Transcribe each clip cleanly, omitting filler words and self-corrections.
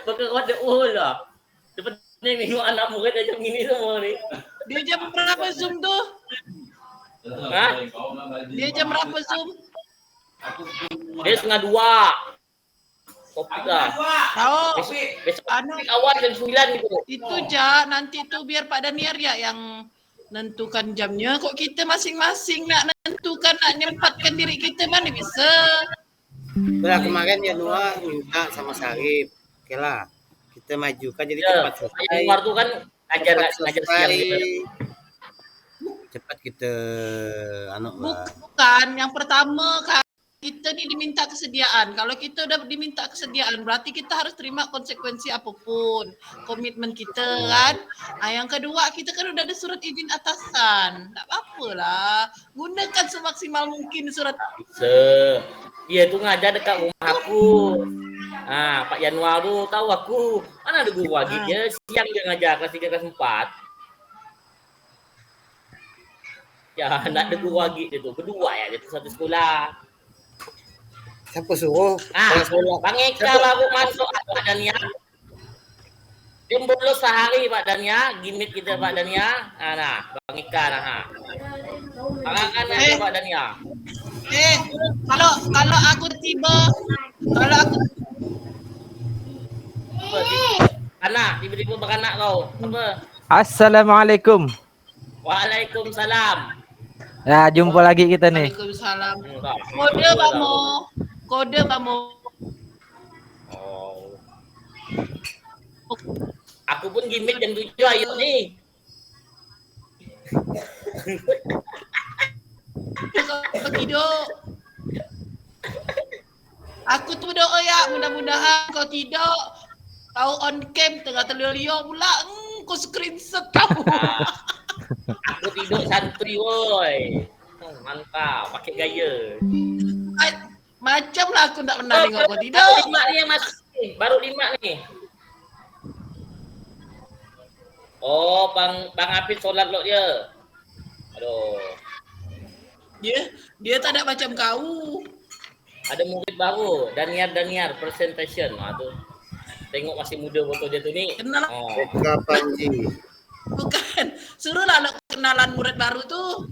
Bakal kau ada lah. Dapat nengok anak murid macam gini semua ni. Dia jam berapa Zoom tuh? Hah? Dia jam berapa Zoom? Dia 1:30. Topik lah. Tahu. Besok awal jam 9 gitu. Itu Ja, nanti tuh biar Pak Daniar ya yang nentukan jamnya. Kok kita masing-masing nak nentukan, nak nyempatkan diri kita, mana bisa? Udah kemarin Januar minta sama Sarip. Oke lah. Kita majukan jadi cepat selesai. Januar tuh kan ngajar siang gitu. Cepat kita Bukan, yang pertama kan kita nih diminta kesediaan. Kalau kita udah diminta kesediaan, berarti kita harus terima konsekuensi apapun. Komitmen kita kan. Yang kedua, kita kan udah ada surat izin atasan. Tak apa-apalah. Gunakan semaksimal mungkin surat. Dia tuh ngajar dekat rumah aku. Pak Januar tuh tahu aku. Mana ada guru lagi dia siang dia ngajar kelas 3 kelas 4. Ya, nak ada guru lagi dia tuh. Berdua ya, dia tuh satu sekolah. Siapa suruh? Bang Eka baru masuk Pak Dania. Dia bolos sehari Pak Dania, gimmick kita Pak Dania. Nah, Bang Eka nah. Tangan aja Pak Dania. Kalau aku tiba-tiba beranak kau. Apa? Assalamualaikum. Waalaikumsalam. Ya, jumpa lagi kita nih. Waalaikumsalam. Kode Bamo. Oh. Aku pun gimmick jam 7 ayo nih. Tidur. Aku tuh berdoa ya, mudah-mudahan kau tidak tahu on cam tengah terliur pula. Kau screenshot kau. Aku tidur santuy woi. Mantap, pakai gaya. Macam lah aku tak pernah tengok kau tidur. Baru 5 nih yang masih. Baru 5 nih. Oh, Bang Apit solat lo dia. Aduh. Dia tak ada macam kau. Ada murid baru, Daniar presentation. Tuh. Tengok masih muda foto dia tuh nih. Kenal. Panji. Bukan. Suruhlah lo kenalan murid baru tuh.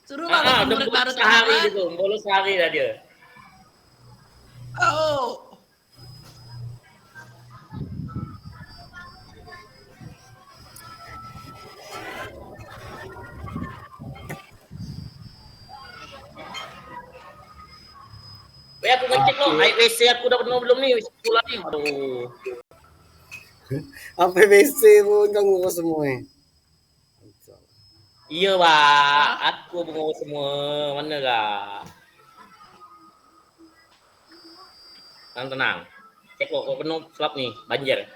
Suruhlah murid baru sehari gitu, bolos sehari dah dia. Oh. Aku ngecek lo, WC aku udah penuh belum nih, sekolah nih. Aduh. Apa WC pun kamu semua. Iya, Pak. Aku bengong semua. Mana kah? Tenang. Cek kok penuh slap nih, banjir.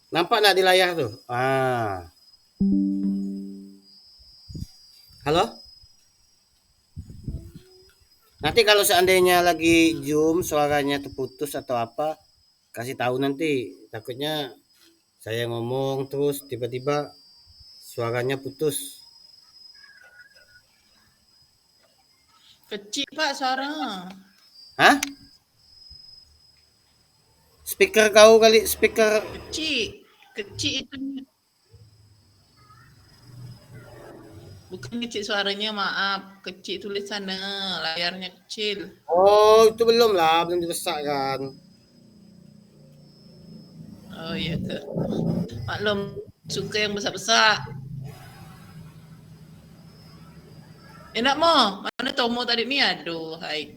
Nampak nak di layar tuh? Halo? Nanti kalau seandainya lagi Zoom suaranya terputus atau apa, kasih tahu nanti. Takutnya saya ngomong terus tiba-tiba suaranya putus. Kecil Pak suara. Hah? Speaker kau kali, speaker kecil itu. Bukan kecil suaranya, maaf. Kecil tulisannya, layarnya kecil. Oh, itu belum dibesarkan. Oh iya ke. Maklum, suka yang besar-besar. Enak mo? Mana Tomo tadi ni? Aduh, hai.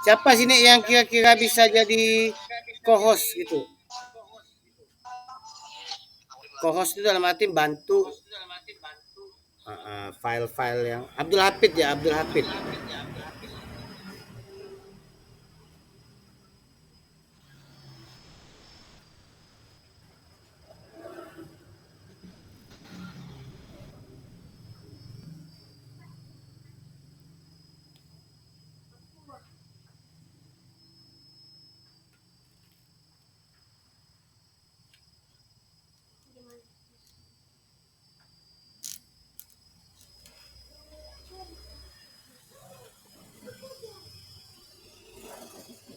Siapa sini yang kira-kira bisa jadi co-host gitu? Co-host itu dalam arti bantu file-file yang Abdul Hafid ya, Abdul Hafid.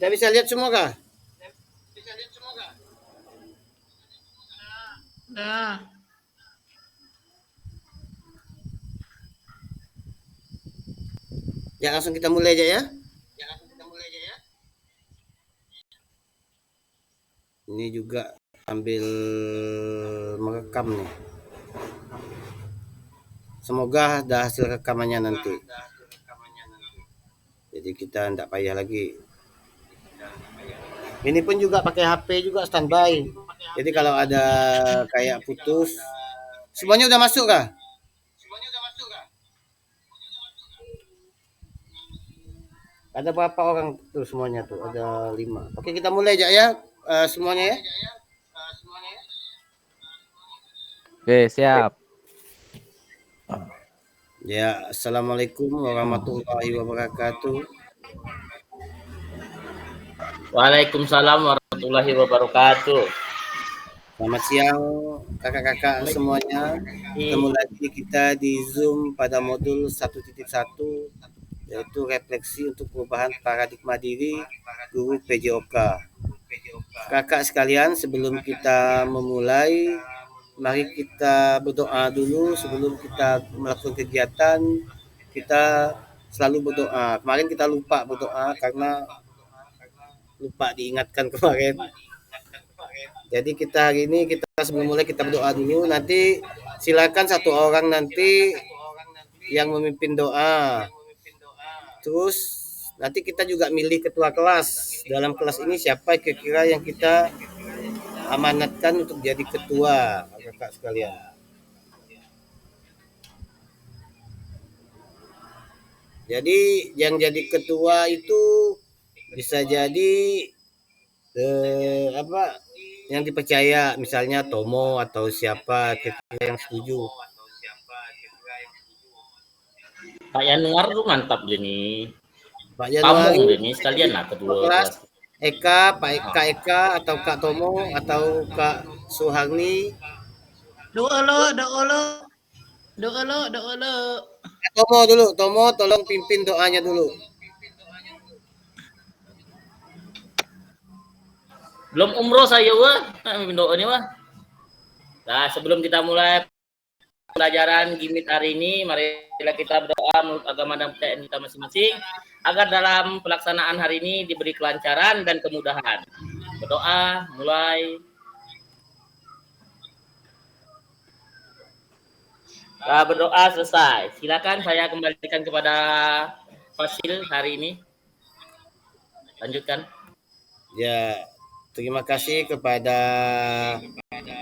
Kita bisa lihat semua kah? Dah. Ya langsung kita mulai aja ya. Ini juga sambil merekam nih. Semoga ada hasil rekamannya nanti. Jadi kita tidak payah lagi. Ini pun juga pakai HP juga standby. Jadi kalau ada kayak putus, semuanya udah masuk kah? Ada berapa orang tuh semuanya tuh? Ada 5. Oke, kita mulai aja ya semuanya ya. Oke, siap. Ya, assalamualaikum warahmatullahi wabarakatuh. Waalaikumsalam warahmatullahi wabarakatuh. Selamat siang kakak-kakak semuanya. Ketemu lagi kita di Zoom pada modul 1.1 yaitu refleksi untuk perubahan paradigma diri guru PJOK. Kakak sekalian, sebelum kita memulai, mari kita berdoa dulu sebelum kita melakukan kegiatan. Kita selalu berdoa. Kemarin kita lupa berdoa karena lupa diingatkan kemarin. Jadi kita hari ini kita sebelum mulai kita berdoa dulu. Nanti silakan satu orang nanti yang memimpin doa. Terus nanti kita juga milih ketua kelas. Dalam kelas ini siapa kira-kira yang kita amanatkan untuk jadi ketua, kakak sekalian. Jadi yang jadi ketua itu bisa jadi yang dipercaya, misalnya Tomo atau siapa kira-kira yang setuju. Pak Yanuar tuh mantap Jeni. Pak Januari Pamung Jeni sekalian lah kedua kelas. Eka, Pak Eka atau Kak Tomo atau Kak Suharni. Doa lo. Tomo dulu, Tomo tolong pimpin doanya dulu. Belum umroh saya wah, mimpin doa ini wah. Nah, sebelum kita mulai pelajaran gimit hari ini, marilah kita berdoa menurut agama dan kepercayaan kita masing-masing agar dalam pelaksanaan hari ini diberi kelancaran dan kemudahan. Berdoa mulai. Nah, berdoa selesai. Silakan saya kembalikan kepada Fasil hari ini. Lanjutkan. Ya, terima kasih kepada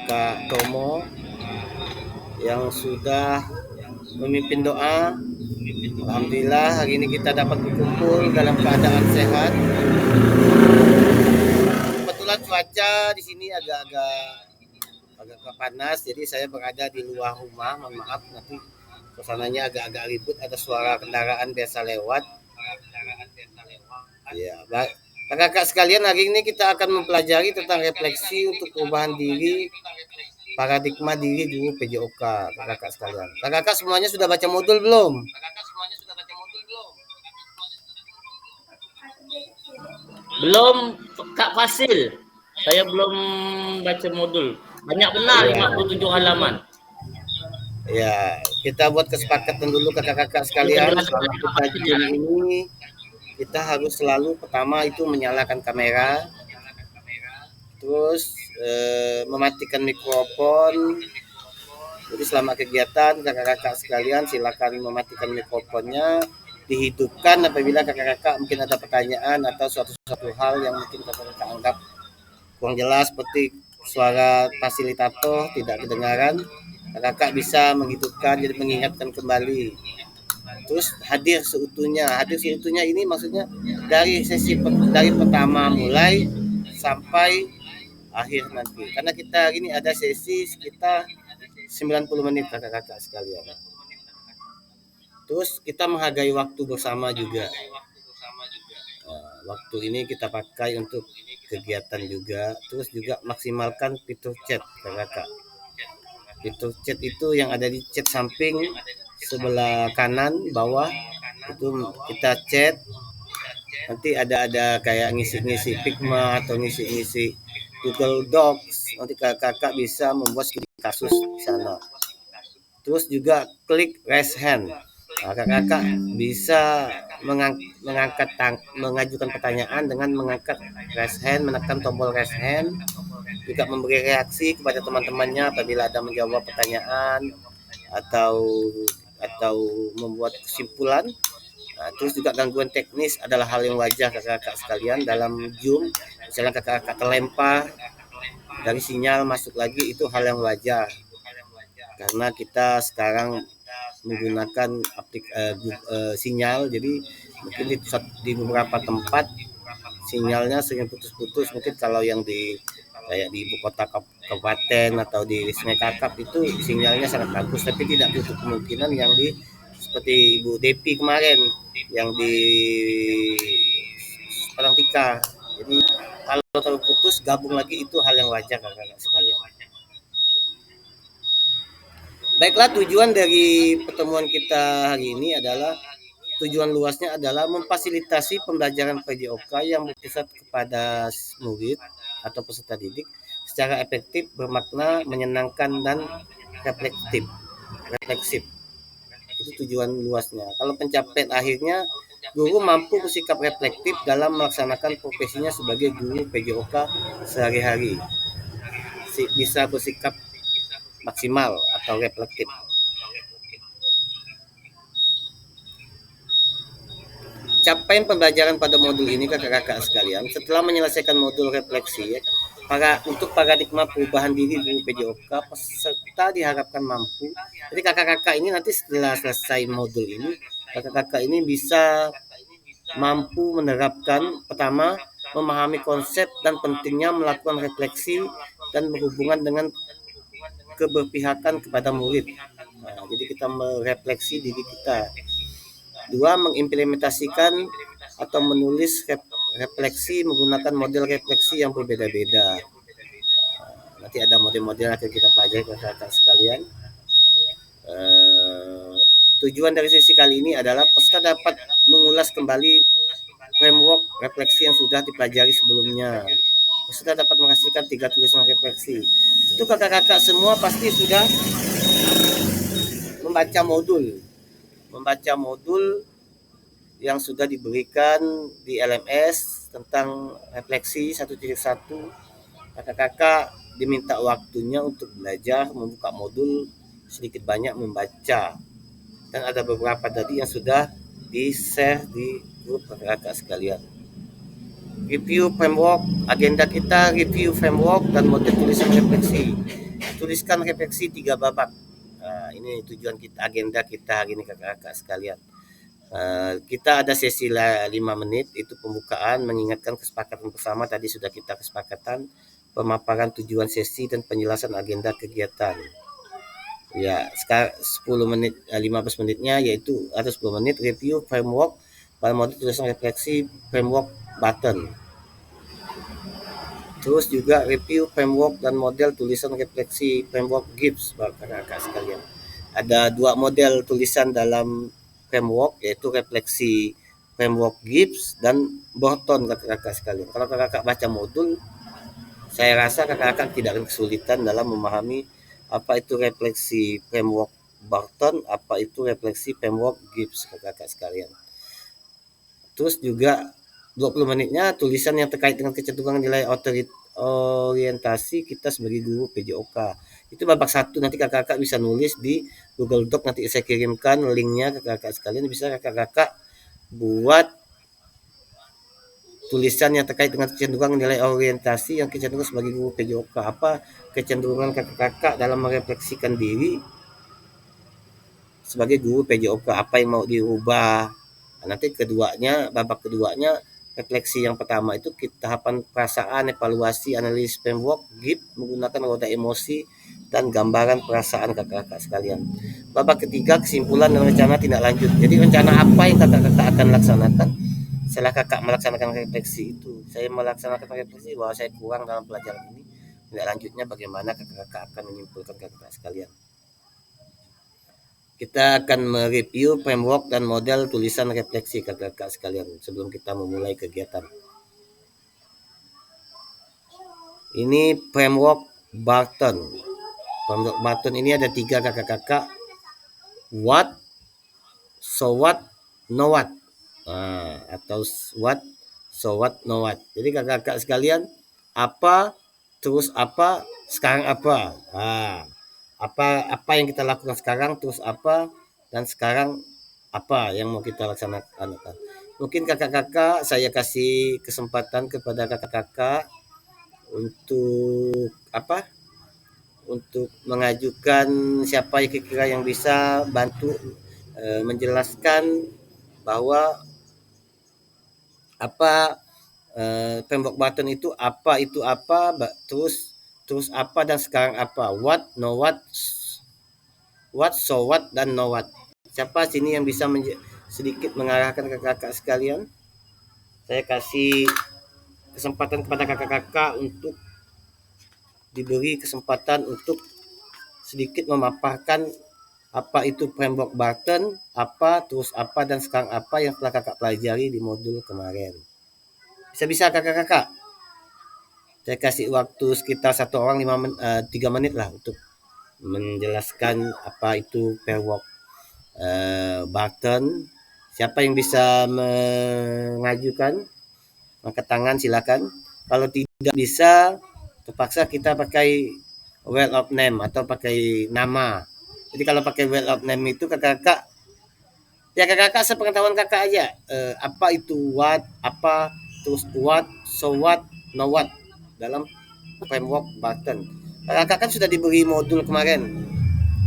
Kak Tomo yang sudah memimpin doa. Alhamdulillah hari ini kita dapat berkumpul dalam keadaan sehat. Kebetulan cuaca di sini agak panas, jadi saya berada di luar rumah. Mohon maaf nanti suasananya agak ribut, ada suara kendaraan biasa lewat. Ya, baik. Kakak sekalian, hari ini kita akan mempelajari tentang refleksi untuk perubahan diri, paradigma diri dulu PJOK. Kakak sekalian, kakak semuanya sudah baca modul belum? Belum, Kak Fasil. Saya belum baca modul. Banyak benar 57 halaman. Ya, kita buat kesepakatan dulu kakak-kakak sekalian. Selama kita Zoom ini, kita harus selalu pertama itu menyalakan kamera, terus mematikan mikrofon. Jadi selama kegiatan kakak-kakak sekalian silakan mematikan mikrofonnya, dihidupkan apabila kakak-kakak mungkin ada pertanyaan atau suatu hal yang mungkin kakak-kakak anggap kurang jelas seperti suara fasilitator tidak kedengaran, kakak bisa menghidupkan jadi mengingatkan kembali. Terus hadir seutuhnya. Hadir seutuhnya ini maksudnya dari dari pertama mulai sampai akhir nanti. Karena kita ini ada sesi sekitar 90 menit kakak-kakak sekalian. Terus kita menghargai waktu bersama juga. Waktu ini kita pakai untuk kegiatan juga. Terus juga maksimalkan fitur chat kakak-kakak. Fitur chat itu yang ada di chat samping sebelah kanan bawah itu kita chat. Nanti ada kayak ngisi-ngisi Figma atau ngisi-ngisi Google Docs. Nanti kakak-kakak bisa membuat studi kasus di sana. Terus juga klik raise hand. Kakak-kakak bisa mengajukan pertanyaan dengan mengangkat raise hand, menekan tombol raise hand, juga memberi reaksi kepada teman-temannya apabila ada menjawab pertanyaan atau membuat kesimpulan. Terus juga gangguan teknis adalah hal yang wajar kakak-kakak sekalian dalam Zoom. Misalnya kakak-kakak terlempar dari sinyal masuk lagi, itu hal yang wajar. Karena kita sekarang menggunakan sinyal, jadi mungkin di beberapa tempat sinyalnya sering putus-putus. Mungkin kalau yang kayak di ibu kota kabupaten atau di Sungai Kakap itu sinyalnya sangat bagus, tapi tidak tutup kemungkinan yang di seperti Ibu Depi kemarin yang di Palangtika. Jadi kalau terputus gabung lagi itu hal yang wajar kakak-kakak sekalian. Baiklah, tujuan dari pertemuan kita hari ini adalah tujuan luasnya adalah memfasilitasi pembelajaran PJOK yang berpusat kepada murid atau peserta didik secara efektif, bermakna, menyenangkan, dan refleksif. Itu tujuan luasnya. Kalau pencapaian akhirnya, guru mampu bersikap reflektif dalam melaksanakan profesinya sebagai guru PJOK sehari-hari. Bisa bersikap maksimal atau reflektif. Capaian pembelajaran pada modul ini kakak-kakak sekalian, setelah menyelesaikan modul refleksi untuk paradigma perubahan diri guru PJOK, peserta diharapkan mampu. Jadi kakak-kakak ini nanti setelah selesai modul ini, kakak-kakak ini bisa mampu menerapkan, pertama, memahami konsep dan pentingnya melakukan refleksi dan berhubungan dengan keberpihakan kepada murid. Jadi kita merefleksi diri kita. Dua, mengimplementasikan atau menulis refleksi menggunakan model refleksi yang berbeda-beda. Nanti ada model-model yang akan kita pelajari kakak-kakak sekalian. Tujuan dari sesi kali ini adalah peserta dapat mengulas kembali framework refleksi yang sudah dipelajari sebelumnya. Peserta dapat menghasilkan 3 tulisan refleksi. Itu kakak-kakak semua pasti sudah membaca modul yang sudah diberikan di LMS tentang refleksi 1.1. Kakak-kakak diminta waktunya untuk belajar membuka modul, sedikit banyak membaca. Dan ada beberapa tadi yang sudah di-share di grup kakak-kakak sekalian. Review framework, agenda kita review framework dan model tulisan refleksi. Tuliskan refleksi 3 babak. Ini tujuan kita, agenda kita hari ini kakak-kakak sekalian. Kita ada sesi 5 menit, itu pembukaan, mengingatkan kesepakatan bersama, tadi sudah kita kesepakatan, pemaparan tujuan sesi dan penjelasan agenda kegiatan. Ya, sekarang 10 menit, 15 menitnya yaitu ada 10 menit review framework pada modul tulisan refleksi framework button. Terus juga review framework dan model tulisan refleksi framework GIBS kakak-kakak sekalian. Ada 2 model tulisan dalam framework, yaitu refleksi framework GIBS dan Borton kakak-kakak sekalian. Kalau kakak-kakak baca modul, saya rasa kakak-kakak tidak akan kesulitan dalam memahami apa itu refleksi framework Barton, apa itu refleksi framework Gibbs, kakak-kakak sekalian. Terus juga 20 menitnya tulisan yang terkait dengan kecenderungan nilai orientasi kita sebagai guru PJOK. Itu babak 1, nanti kakak-kakak bisa nulis di Google Doc, nanti saya kirimkan linknya ke kakak sekalian, bisa kakak-kakak buat tulisan yang terkait dengan kecenderungan nilai orientasi yang kecenderungan sebagai guru PJOK. Apa kecenderungan kakak-kakak dalam merefleksikan diri sebagai guru PJOK, apa yang mau diubah. Nanti keduanya, babak keduanya, refleksi yang pertama itu tahapan perasaan, evaluasi, analisis framework GIP menggunakan roda emosi dan gambaran perasaan kakak-kakak sekalian. Babak ketiga, kesimpulan dan rencana tindak lanjut. Jadi rencana apa yang kakak-kakak akan laksanakan setelah kakak melaksanakan refleksi itu. Saya melaksanakan refleksi bahwa saya kurang dalam pelajaran ini, tindak lanjutnya bagaimana kakak-kakak akan menyimpulkan kakak sekalian. Kita akan mereview framework dan model tulisan refleksi kakak-kakak sekalian sebelum kita memulai kegiatan. Ini framework Barton. Framework Barton ini ada 3 kakak-kakak. What, so what, know what. Atau what, so what, know what. Jadi kakak-kakak sekalian, apa, terus apa, sekarang apa. Apa yang kita lakukan sekarang, terus apa, dan sekarang apa yang mau kita laksanakan. Mungkin kakak-kakak saya kasih kesempatan kepada kakak-kakak untuk untuk mengajukan siapa yang kira-kira yang bisa bantu menjelaskan bahwa apa framework Barton itu apa, terus apa, dan sekarang apa. What, know what, so what, dan know what. Siapa sini yang bisa sedikit mengarahkan kakak-kakak sekalian? Saya kasih kesempatan kepada kakak-kakak untuk diberi kesempatan untuk sedikit memaparkan apa itu framework Barton, apa, terus apa, dan sekarang apa yang telah kakak pelajari di modul kemarin. Bisa-bisa kakak-kakak? Saya kasih waktu sekitar 1 orang 3 menit lah untuk menjelaskan apa itu framework Barton. Siapa yang bisa mengajukan? Angkat tangan silakan. Kalau tidak bisa, terpaksa kita pakai word of name atau pakai nama. Jadi kalau pakai word of name itu kakak-kakak, ya kakak-kakak sepengetahuan kakak aja. Apa itu what, apa, terus what, so what, know what dalam framework Barton. Kakak kan sudah diberi modul kemarin.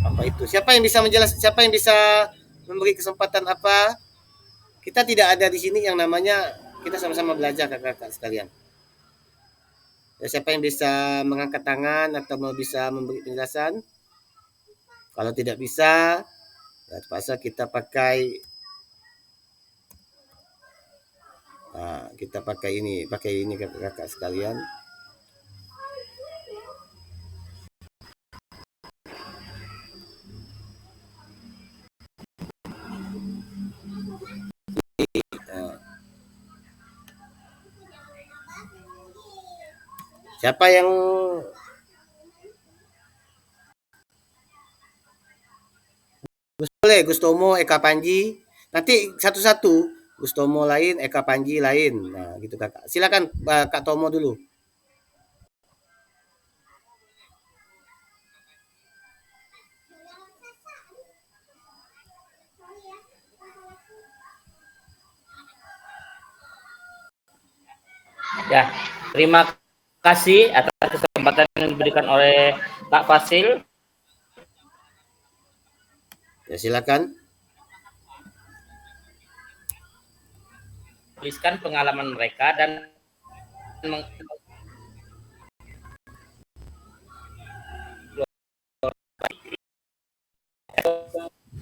Apa itu? Siapa yang bisa menjelaskan? Siapa yang bisa memberi kesempatan apa? Kita tidak ada di sini yang namanya kita sama-sama belajar kakak-kakak sekalian. Ya, siapa yang bisa mengangkat tangan atau mau bisa memberi penjelasan? Kalau tidak bisa, ya terpaksa kita pakai ini kakak-kakak sekalian. Siapa yang boleh? Gustomo, Eka Panji. Nanti satu-satu. Gustomo lain, Eka Panji lain. Nah, gitu kakak. Silakan Kak Tomo dulu. Ya, terima kasih atas kesempatan yang diberikan oleh Kak Fasil. Ya, silakan. Tuliskan pengalaman mereka dan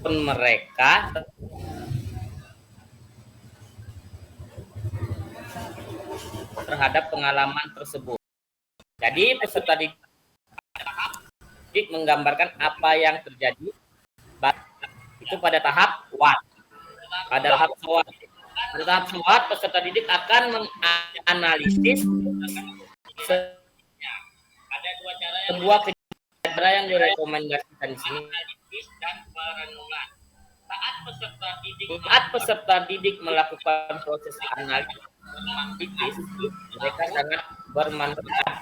mereka terhadap pengalaman tersebut. Jadi peserta didik menggambarkan apa yang terjadi itu pada tahap what. Pada tahap what. Pada tahap what, peserta didik akan menganalisis sebuah cara yang direkomendasikan di sini Saat peserta didik melakukan proses analisis, mereka sangat bermanfaat.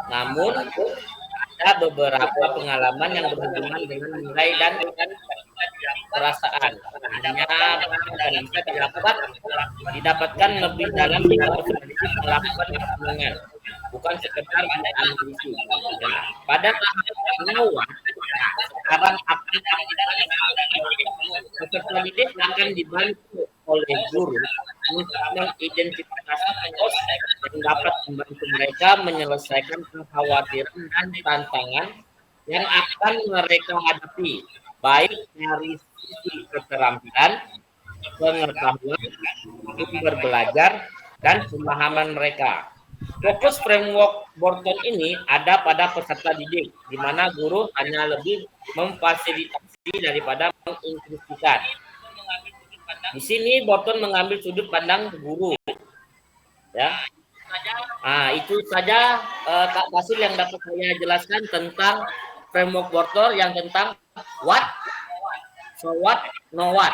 Namun, ada beberapa pengalaman yang berhubungan dengan nilai dan perasaan. Hanya bisa didapatkan lebih dalam jika peserta melakukan pertemuan, bukan sekedar analisis. Nah, pada tahap awal, sekarang peserta didik akan dibantu oleh guru untuk mengidentifikasi pos yang dapat membantu mereka menyelesaikan kekhawatiran dan tantangan yang akan mereka hadapi, baik dari sisi keterampilan, pengetahuan, sumber belajar, dan pemahaman mereka. Fokus framework Borton ini ada pada peserta didik, di mana guru hanya lebih memfasilitasi daripada menginstruksikan. Di sini Borton mengambil sudut pandang guru. Ya. Nah, itu saja Kak Basil yang dapat saya jelaskan tentang framework Borton yang tentang what, so what, no what.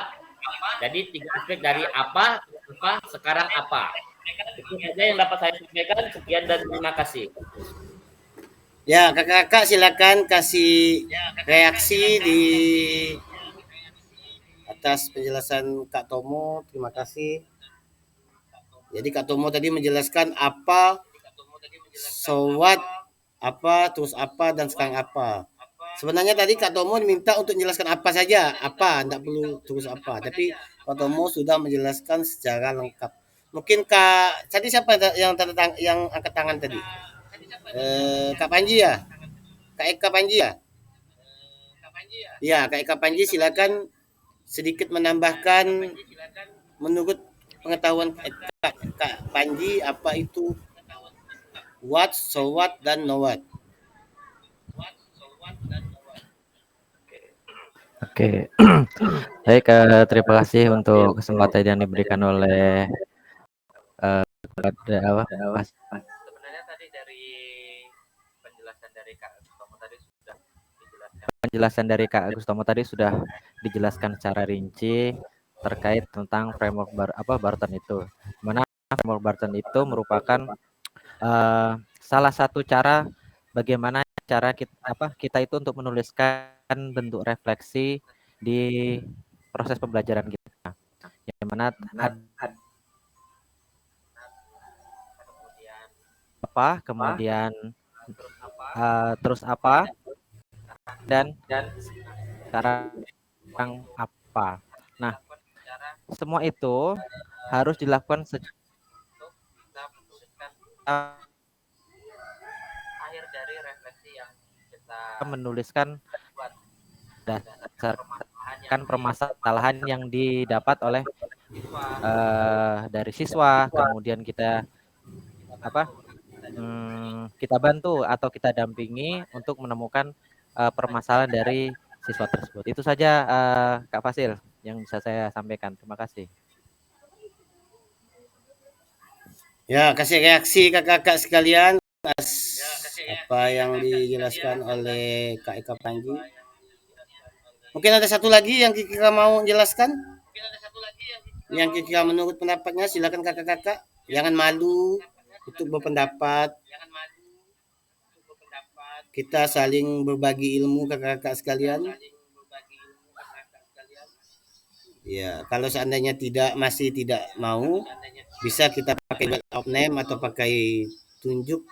Jadi 3 aspek dari apa, sekarang apa. Itu saja yang dapat saya sampaikan. Sekian dan terima kasih. Ya, kakak-kakak silakan kasih reaksi di atas penjelasan Kak Tomo. Terima kasih. Jadi Kak Tomo tadi menjelaskan apa, so what, apa, terus apa, dan sekarang apa. Sebenarnya tadi Kak Tomo diminta untuk menjelaskan apa saja, apa, tidak perlu terus apa. Tapi Kak Tomo sudah menjelaskan secara lengkap. Mungkin Kak, tadi siapa yang angkat tangan tadi? Kak Panji ya? Kak Eka Panji ya? Ya, Kak Eka Panji silakan sedikit menambahkan menurut pengetahuan Kak Panji apa itu what, so what, dan no what. Oke. Baik, terima kasih untuk kesempatan yang diberikan oleh sebenarnya tadi dari penjelasan dari Kak Agus Tomo tadi sudah dijelaskan secara rinci terkait tentang framework Barton itu. Mana framework Barton itu merupakan salah satu cara bagaimana cara kita itu untuk menuliskan bentuk refleksi di proses pembelajaran kita. Yang mana kemudian terus apa dan sekarang apa. Nah, semua itu harus dilakukan akhir dari refleksi yang kita menuliskan berdasarkan permasalahan yang didapat oleh dari siswa, kemudian kita kita bantu atau kita dampingi untuk menemukan permasalahan dari siswa tersebut. Itu saja Kak Fasil yang bisa saya sampaikan. Terima kasih. Ya, kasih reaksi kakak-kakak sekalian atas apa yang dijelaskan oleh Kak Eka Panji. Mungkin ada satu lagi yang kira mau jelaskan? Yang kira menurut pendapatnya silakan kakak-kakak. Jangan malu untuk berpendapat. Kita saling berbagi ilmu kakak-kakak sekalian. Ya, kalau seandainya masih tidak mau, bisa kita pakai word of name atau pakai tunjuk.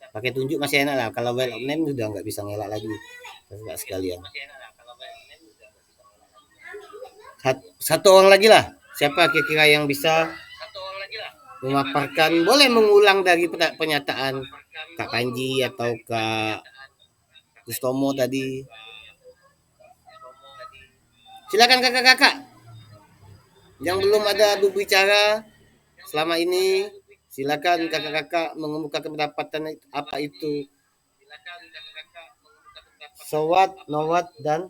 Pakai tunjuk masih enak lah. Kalau word of name sudah nggak bisa ngelak lagi, kakak sekalian. Satu orang lagi lah. Siapa kira-kira yang bisa memaparkan? Boleh mengulang dari pernyataan Kak Panji atau Kak Gustomo tadi. Silakan kakak-kakak yang belum ada berbicara selama ini. Silakan kakak-kakak mengemukakan pendapatan apa itu so what, no what, dan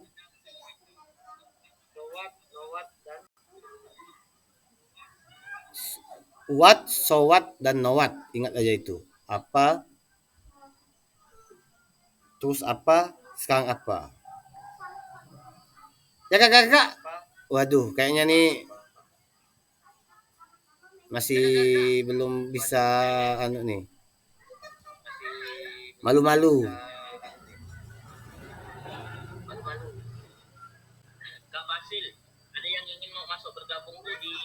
what, so what, dan no what. Ingat aja itu. Apa, terus apa, sekarang apa. Ya kakak-kakak. Waduh, kayaknya nih masih belum bisa anu nih. Malu-malu. Kak Basil, ada yang ingin mau masuk bergabung tuh di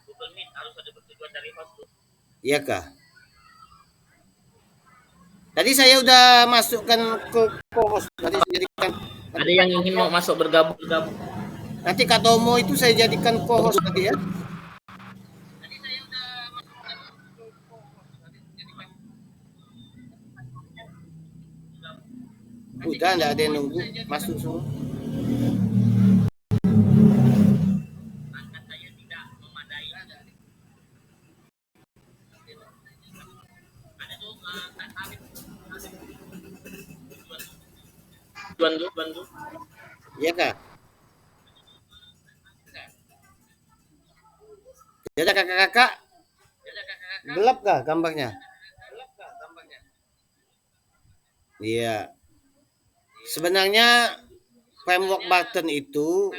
Google Meet harus ada persetujuan dari host tuh. Iya kah? Tadi saya udah masukkan ke co-host. Tadi saya jadikan. Ada yang ingin mau masuk bergabung. Nanti Kak Tomo itu saya jadikan co-host tadi ya. Udah nggak ada yang nunggu masuk semua. Angkat saya tidak memadai. Ada tuh Kak Arif. Bantu. Iya kak. Ya udah kakak-kakak. Gelap kah gambarnya? Iya. Sebenarnya framework button itu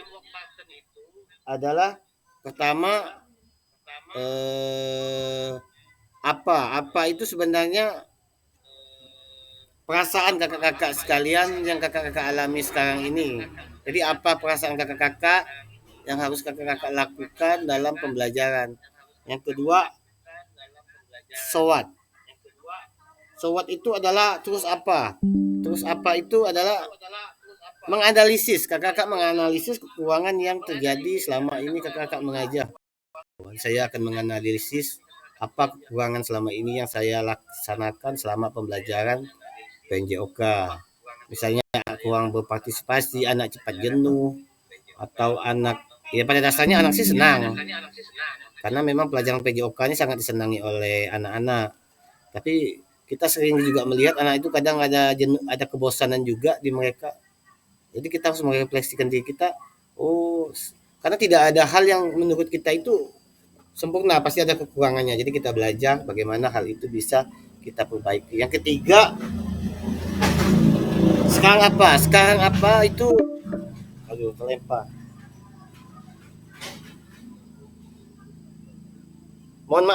adalah pertama apa itu sebenarnya perasaan kakak-kakak sekalian yang kakak-kakak alami sekarang ini. Jadi apa perasaan kakak-kakak yang harus kakak-kakak lakukan dalam pembelajaran. Yang kedua, so what? So what itu adalah terus apa? Terus apa itu adalah menganalisis. Kakak-kakak menganalisis kekurangan yang terjadi selama ini kakak-kakak mengajar. Saya akan menganalisis apa kekurangan selama ini yang saya laksanakan selama pembelajaran PNJOK. Misalnya kurang berpartisipasi, anak cepat jenuh, atau anak, ya pada dasarnya anak sih senang. Karena memang pelajaran PJOK ini sangat disenangi oleh anak-anak. Tapi kita sering juga melihat anak itu kadang ada jenuh, ada kebosanan juga di mereka. Jadi kita harus merefleksikan diri kita, karena tidak ada hal yang menurut kita itu sempurna, pasti ada kekurangannya. Jadi kita belajar bagaimana hal itu bisa kita perbaiki. Yang ketiga, sekarang apa itu, aduh terlempar. Mohon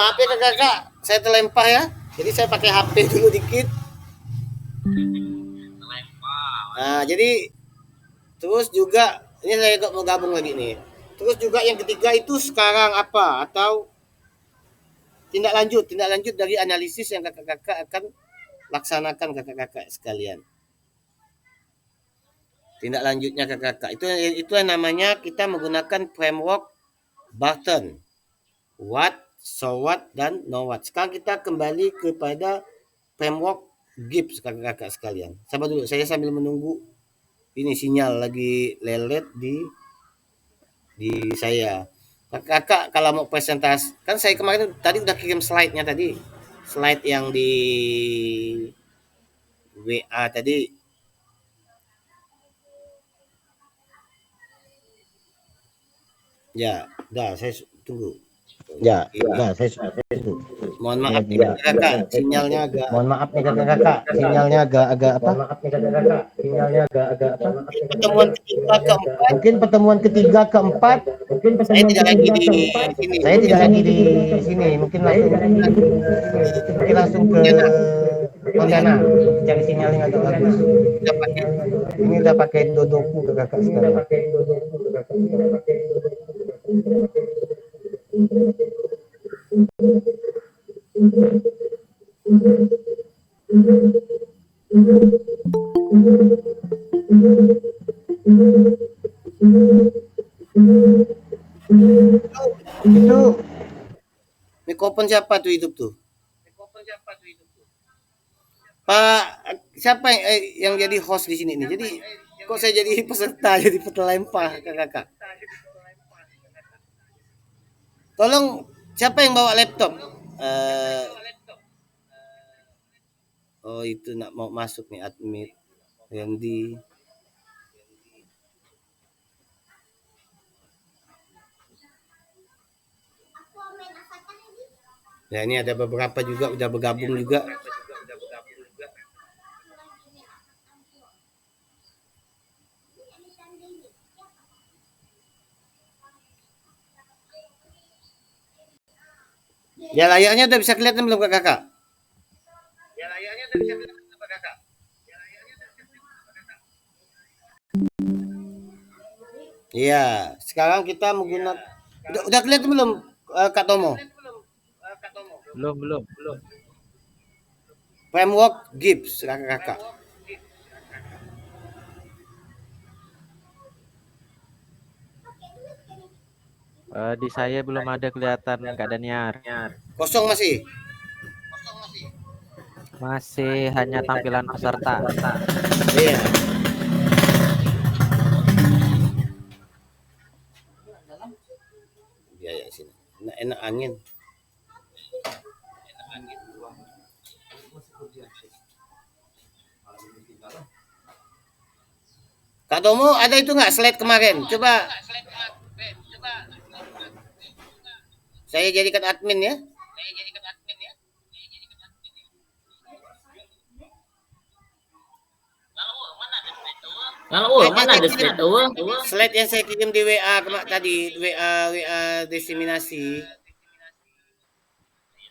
maaf ya kakak, saya terlempar ya. Jadi saya pakai HP dulu dikit. Nah, jadi terus juga ini saya mau gabung lagi nih. Terus juga yang ketiga itu sekarang apa atau tindak lanjut dari analisis yang kakak-kakak akan laksanakan kakak-kakak sekalian. Tindak lanjutnya kakak-kakak itu yang namanya kita menggunakan framework Barton. What, so what, dan no what. Sekarang kita kembali kepada framework Gibbs kakak-kakak sekalian. Sabar dulu, saya sambil menunggu ini sinyal lagi lelet di saya. Kakak kalau mau presentasi, kan saya kemarin tadi udah kirim slide-nya tadi. Slide yang di WA tadi. Ya, dah saya tunggu. Ya, saya tunggu. Mohon maaf nih kakak, sinyalnya agak. Mohon maaf nih kakak, sinyalnya agak apa? Pertemuan ketiga keempat. Mungkin pertemuan ketiga keempat. Saya tidak lagi di sini. Mungkin langsung ke Pontianak. Cari sinyalnya agak bagus. Ini udah pakai dodoku ke kakak sekarang. Itu mikrofon siapa tuh hidup tuh? Pak, siapa yang jadi host di sini nih? Jadi kok saya jadi peserta, jadi petelempah kakak. Tolong siapa yang bawa laptop? Oh itu nak mau masuk nih admin Randy. Ya ini ada beberapa juga udah bergabung juga. Ya layarnya udah bisa kelihatan belum ke kakak? Iya, sekarang kita menggunakan udah kelihatan belum Kak Tomo? Belum, belum. Framework Gibbs kakak-kakak. Di saya belum ada kelihatan Kak Daniar. Kosong masih. Masih hanya tampilan peserta. Iya. Iya ya sini. Enak angin. Kak Tomo ada itu nggak slide kemarin? Coba saya jadikan admin ya. Kalau mana ada slide tuh? Slide yang saya kirim di WA tadi, WA diseminasi.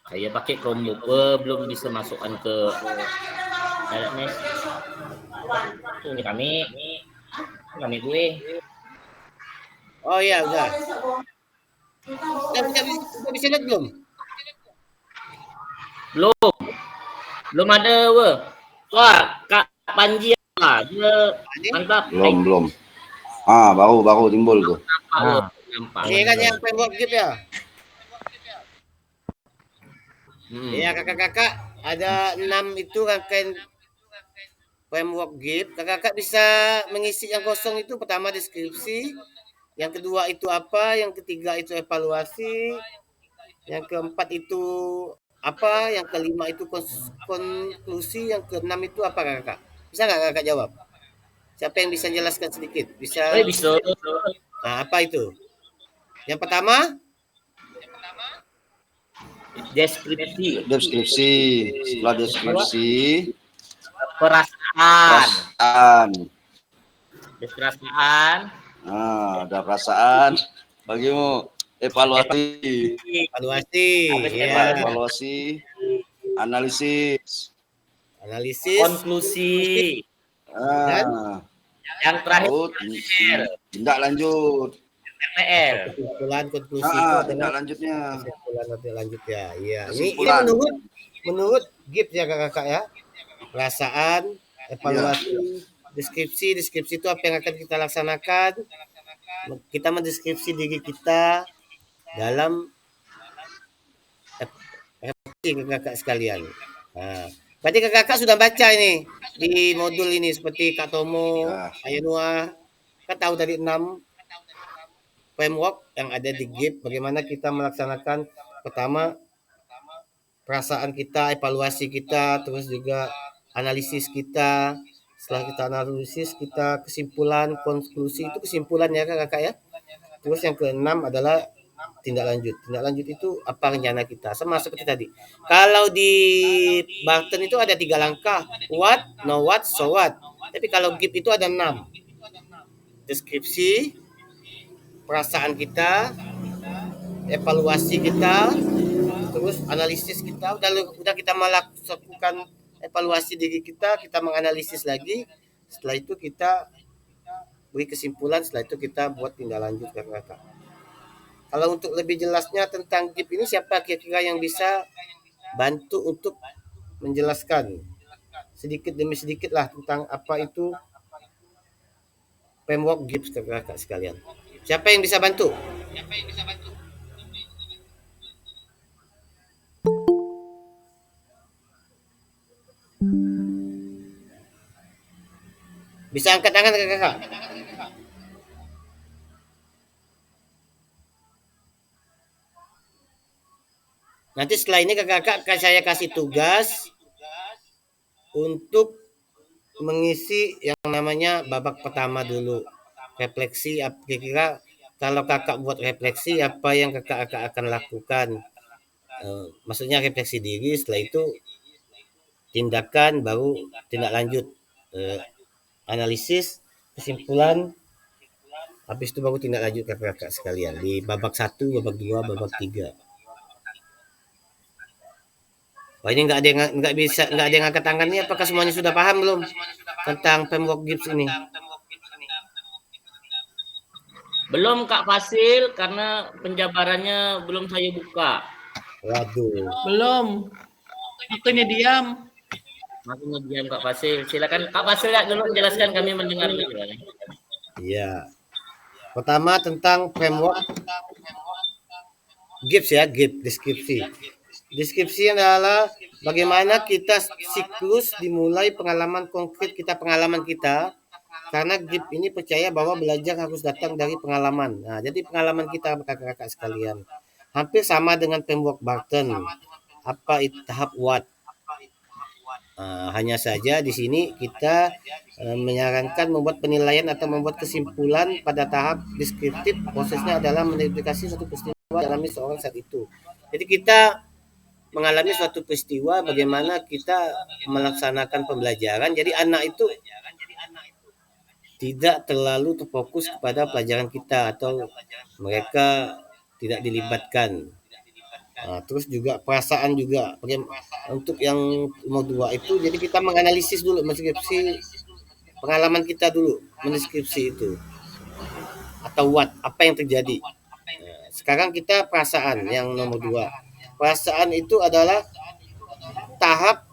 Saya pakai Chromebook, belum bisa masukkan ke Net. Ini kami gue. Oh iya udah. Udah bisa lihat belum? Belum ada, wah Kak Panji dia mantap. Belum. Baru timbul tuh. Nah, Nampak. Ini kan yang framework Gibbs ya. Iya kakak-kakak ada 6 itu rangkaian framework Gibbs. Kakak-kakak bisa mengisi yang kosong itu pertama deskripsi, yang kedua itu apa, yang ketiga itu evaluasi, yang keempat itu apa, yang kelima itu konklusi, yang keenam itu apa kakak? Bisa nggak kakak jawab? Siapa yang bisa jelaskan sedikit? Bisa. Bisa. Nah, apa itu? Yang pertama Deskripsi, Setelah deskripsi, perasaan. ada perasaan. Bagimu evaluasi, ya. evaluasi, analisis, Konklusi. Yang terakhir tindak lanjut. TPL. Konklusi itu tindak lanjutnya. Kesimpulan lanjut ya. Iya. Ini menurut Gibbs ya kakak ya. Perasaan, evaluasi, deskripsi itu apa yang akan kita laksanakan. Kita mendeskripsi diri kita dalam refleksi kakak sekalian. Nah, berarti kakak sudah baca ini di modul ini seperti Kak Tomo, Ayanua, kan tahu dari 6 framework yang ada di Gibbs, bagaimana kita melaksanakan pertama perasaan kita, evaluasi kita, terus juga analisis kita. Setelah kita analisis, kita kesimpulan, konklusi itu kesimpulan ya kakak ya. Terus yang keenam adalah tindak lanjut. Tindak lanjut itu apa rencana kita. Sama seperti tadi. Kalau di Barton itu ada 3 langkah. What, no what, so what. Tapi kalau Gibbs itu ada 6. Deskripsi, perasaan kita, evaluasi kita, terus analisis kita. Udah kita melakukan evaluasi diri kita menganalisis lagi. Setelah itu kita beri kesimpulan, setelah itu kita buat tindak lanjut kakak. Kalau untuk lebih jelasnya tentang Gibbs ini, siapa kira-kira yang bisa bantu untuk menjelaskan sedikit demi sedikit lah tentang apa itu framework Gibbs kakak sekalian? Siapa yang bisa bantu? Bisa angkat tangan kakak. Nanti setelah ini kakak saya kasih tugas untuk mengisi yang namanya babak pertama dulu. Refleksi, kira-kira kalau kakak buat refleksi apa yang kakak akan lakukan. Maksudnya refleksi diri, setelah itu tindakan, baru tindak lanjut. Analisis, kesimpulan, habis itu baru tindak lanjut kakak sekalian. Di babak 1, babak 2, babak 3. Wah, ini nggak ada yang angkat tangan nih. Apakah semuanya sudah paham belum tentang framework GIPS ini? Belum Kak Fasil karena penjabarannya belum saya buka. Waduh. Belum. Makanya diam. Makanya diam Kak Fasil. Silakan Kak Fasil ya dulu jelaskan, kami mendengar dulu. Iya. Pertama tentang framework GIPS ya, GIPS deskripsi. Deskripsi adalah bagaimana kita siklus dimulai pengalaman konkret kita, karena GIPS ini percaya bahwa belajar harus datang dari pengalaman. Nah, jadi pengalaman kita kakak-kakak sekalian hampir sama dengan framework Barton. Apa itu tahap what? Hanya saja di sini kita menyarankan membuat penilaian atau membuat kesimpulan pada tahap deskriptif. Prosesnya adalah mengidentifikasi suatu peristiwa alami seorang saat itu. Jadi kita mengalami suatu peristiwa, bagaimana kita melaksanakan pembelajaran. Jadi anak itu tidak terlalu terfokus kepada pelajaran kita atau mereka tidak dilibatkan. Terus juga perasaan juga untuk yang nomor 2 itu, jadi kita menganalisis dulu, menskripsi pengalaman kita dulu, menskripsi itu atau apa yang terjadi. Sekarang kita perasaan yang nomor 2. Perasaan itu adalah tahap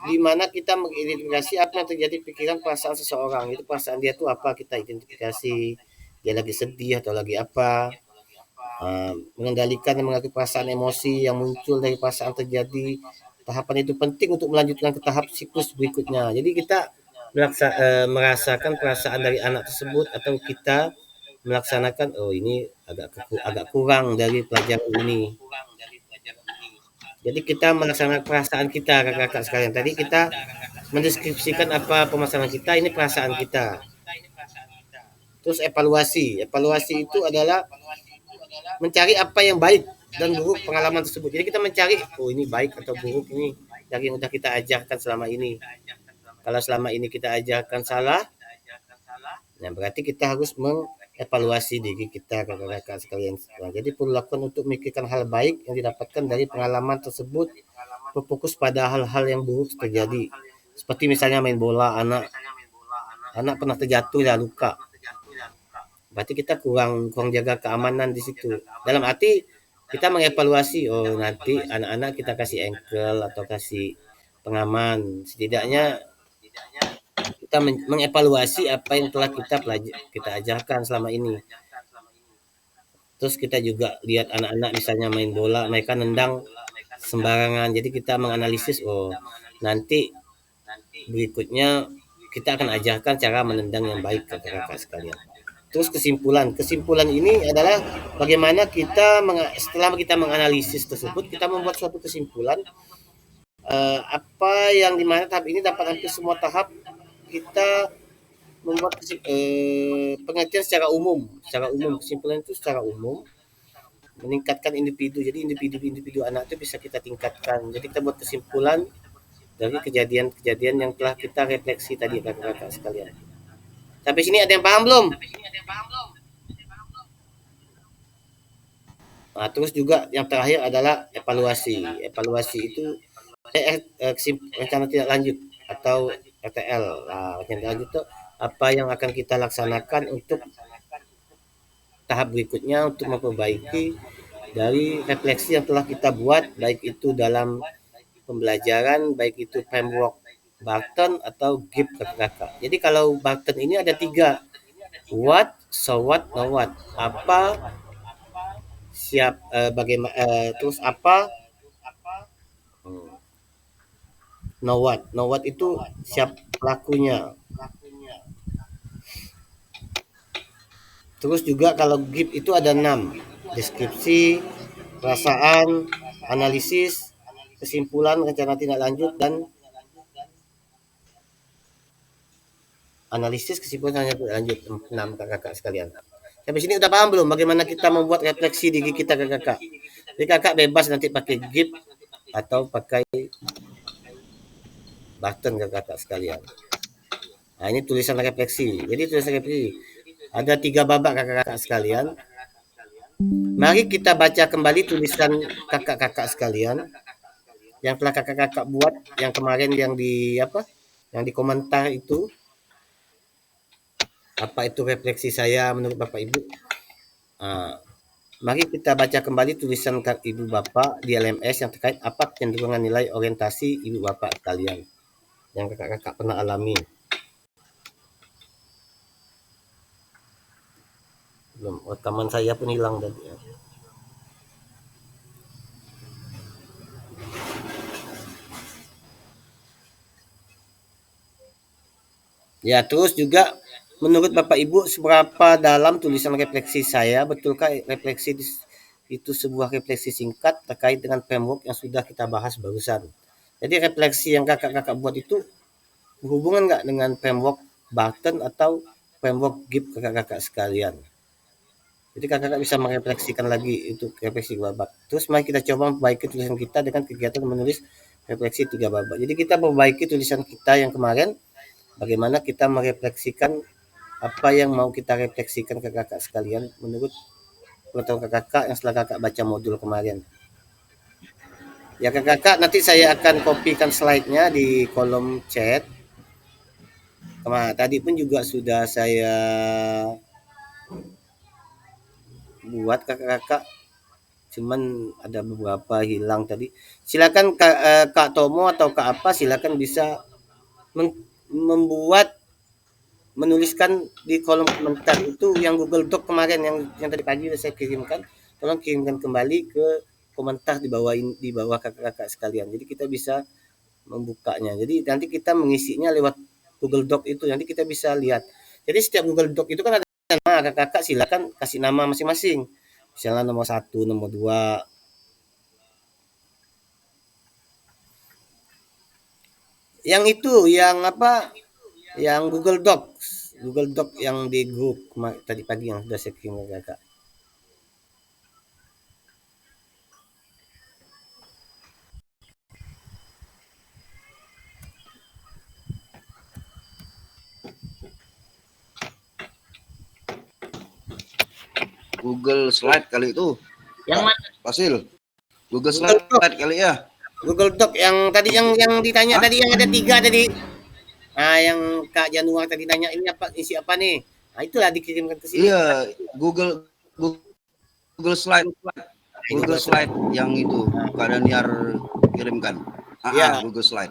di mana kita mengidentifikasi apa yang terjadi pikiran perasaan seseorang. Itu perasaan dia tuh apa, kita identifikasi dia lagi sedih atau lagi apa. Mengendalikan dan mengatur perasaan emosi yang muncul dari perasaan terjadi. Tahapan itu penting untuk melanjutkan ke tahap siklus berikutnya. Jadi kita merasakan perasaan dari anak tersebut, atau kita melaksanakan, oh ini agak kurang dari pelajaran ini. Jadi kita melaksanakan perasaan kita, kakak-kakak sekalian. Tadi kita mendeskripsikan apa permasalahan kita, ini perasaan kita. Terus evaluasi. Evaluasi itu adalah mencari apa yang baik dan buruk pengalaman tersebut. Jadi kita mencari, oh ini baik atau buruk ini dari yang sudah kita ajarkan selama ini. Kalau selama ini kita ajarkan salah, nah berarti kita harus mengevaluasi diri kita, kakak-kakak sekalian. Nah, jadi perlu lakukan untuk memikirkan hal baik yang didapatkan dari pengalaman tersebut, berfokus pada hal-hal yang buruk terjadi. Seperti misalnya main bola, anak pernah terjatuh ya, luka. Berarti kita kurang jaga keamanan di situ. Dalam arti kita mengevaluasi, oh nanti anak-anak kita kasih ankle atau kasih pengaman. Setidaknya kita mengevaluasi apa yang telah kita ajarkan selama ini. Terus kita juga lihat anak-anak misalnya main bola, mereka nendang sembarangan. Jadi kita menganalisis, oh nanti berikutnya kita akan ajarkan cara menendang yang baik, kakak-kakak sekalian. Terus kesimpulan ini adalah bagaimana kita setelah kita menganalisis tersebut, kita membuat suatu kesimpulan apa yang dimana tahap ini dapat hampir semua tahap kita membuat pengertian secara umum. Kesimpulan itu secara umum meningkatkan individu. Jadi individu anak itu bisa kita tingkatkan. Jadi kita buat kesimpulan dari kejadian-kejadian yang telah kita refleksi tadi, kakak-kakak sekalian. Sampai sini ada yang paham belum? Nah, terus juga yang terakhir adalah evaluasi. Evaluasi itu rencana tidak lanjut atau RTL. Nah, rencana tidak lanjut itu apa yang akan kita laksanakan untuk tahap berikutnya, untuk memperbaiki dari refleksi yang telah kita buat, baik itu dalam pembelajaran, baik itu framework Barton atau GIPS, kakak-kakak. Jadi kalau Barton ini ada 3, what, so what, no what. Apa, bagaimana, terus apa, no what. No what itu siap pelakunya. Terus juga kalau GIPS itu ada 6, deskripsi, perasaan, analisis, kesimpulan, rencana tindak lanjut, dan analisis, kesimpulan, rencana tindak lanjut. 6, kakak-kakak sekalian. Sampai sini udah paham belum bagaimana kita membuat refleksi diri kita, kakak-kakak? Jadi kakak bebas nanti pakai GIPS atau pakai Barton, kakak-kakak sekalian. Nah, ini tulisan refleksi. Jadi tulisan refleksi ada 3 babak, kakak-kakak sekalian. Mari kita baca kembali tulisan kakak-kakak sekalian. yang telah kakak-kakak buat yang kemarin yang di apa? Yang di komentar itu apa itu refleksi saya menurut Bapak Ibu. Ah, mari kita baca kembali tulisan Ibu Bapak di LMS yang terkait apa kecenderungan nilai orientasi Ibu Bapak sekalian yang kakak-kakak pernah alami. Belum, rekaman saya pun hilang tadi. Ya, terus juga menurut Bapak Ibu seberapa dalam tulisan refleksi saya, betulkah refleksi itu sebuah refleksi singkat terkait dengan framework yang sudah kita bahas barusan. Jadi refleksi yang kakak-kakak buat itu berhubungan nggak dengan framework Barton atau framework GIP kakak-kakak sekalian. Jadi kakak-kakak bisa merefleksikan lagi itu refleksi babak. Terus mari kita coba memperbaiki tulisan kita dengan kegiatan menulis refleksi 3 babak. Jadi kita memperbaiki tulisan kita yang kemarin, bagaimana kita merefleksikan apa yang mau kita refleksikan ke kakak sekalian menurut pengetahuan kakak yang setelah kakak baca modul kemarin. Ya kakak nanti saya akan kopikan slide-nya di kolom chat. Tadi pun juga sudah saya buat kakak-kakak, cuman ada beberapa hilang tadi. Silakan Kak Tomo atau Kak apa, silakan bisa membuat menuliskan di kolom komentar itu yang Google Doc kemarin yang tadi pagi sudah saya kirimkan, tolong kirimkan kembali ke komentar di bawah kakak-kakak sekalian. Jadi kita bisa membukanya. Jadi nanti kita mengisinya lewat Google Doc itu, nanti kita bisa lihat. Jadi setiap Google Doc itu kan ada nama, kakak-kakak silakan kasih nama masing-masing. Misalnya nomor 1, nomor 2. Yang itu, yang apa? Yang Google Docs. Google Doc yang di grup tadi pagi yang sudah saya kirim ke kakak. Google Slide kali itu. Yang mana? Fasil. Google Slide kali ya. Google Doc yang tadi yang ditanya tadi yang ada 3 tadi. Yang Kak Januar tadi tanya ini apa isi apa nih? Nah, itulah dikirimkan ke sini. Iya, Google Slide. Google Slide yang itu Kak Daniar kirimkan. Ya. Google Slide.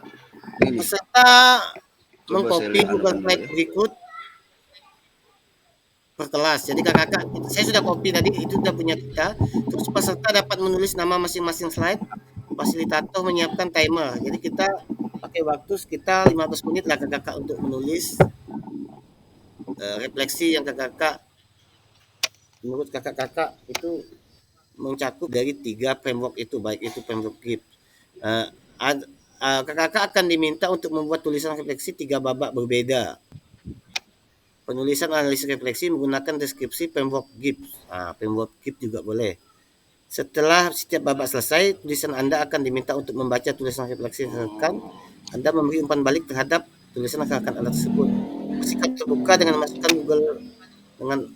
Ini. Peserta mengcopy Google Slide berikut per kelas. Jadi kakak-kakak, saya sudah copy tadi, itu sudah punya kita. Terus peserta dapat menulis nama masing-masing slide. Fasilitator menyiapkan timer. Jadi kita pakai waktu sekitar 15 menit lah kakak-kakak untuk menulis refleksi yang kakak-kakak menurut kakak-kakak itu mencakup dari 3 framework itu, baik itu framework GIP. Kakak-kakak akan diminta untuk membuat tulisan refleksi 3 babak berbeda. Penulisan analisis refleksi menggunakan deskripsi framework GIP. Framework GIP juga boleh. Setelah setiap babak selesai, tulisan Anda akan diminta untuk membaca tulisan refleksi rekan. Anda memberi umpan balik terhadap tulisan rekan Anda tersebut. Bersikap terbuka dengan masukan Google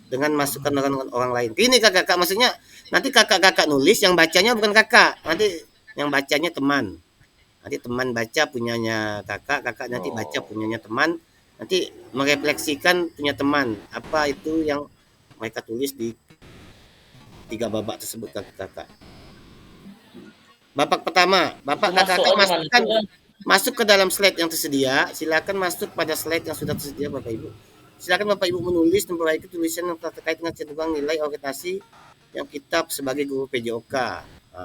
dengan masukan dengan orang lain. Ini kakak-kakak, maksudnya nanti kakak-kakak nulis, yang bacanya bukan kakak, nanti yang bacanya teman. Nanti teman baca punyanya kakak, kakak nanti baca punyanya teman. Nanti merefleksikan punya teman apa itu yang mereka tulis di 3 babak tersebut kakak. Babak pertama, kakak masuk ke dalam slide yang tersedia. Silakan masuk pada slide yang sudah tersedia Bapak Ibu. Silakan Bapak Ibu menulis dan memperbaiki tulisan yang terkait dengan cenderungan nilai orientasi yang kita sebagai guru PJOK.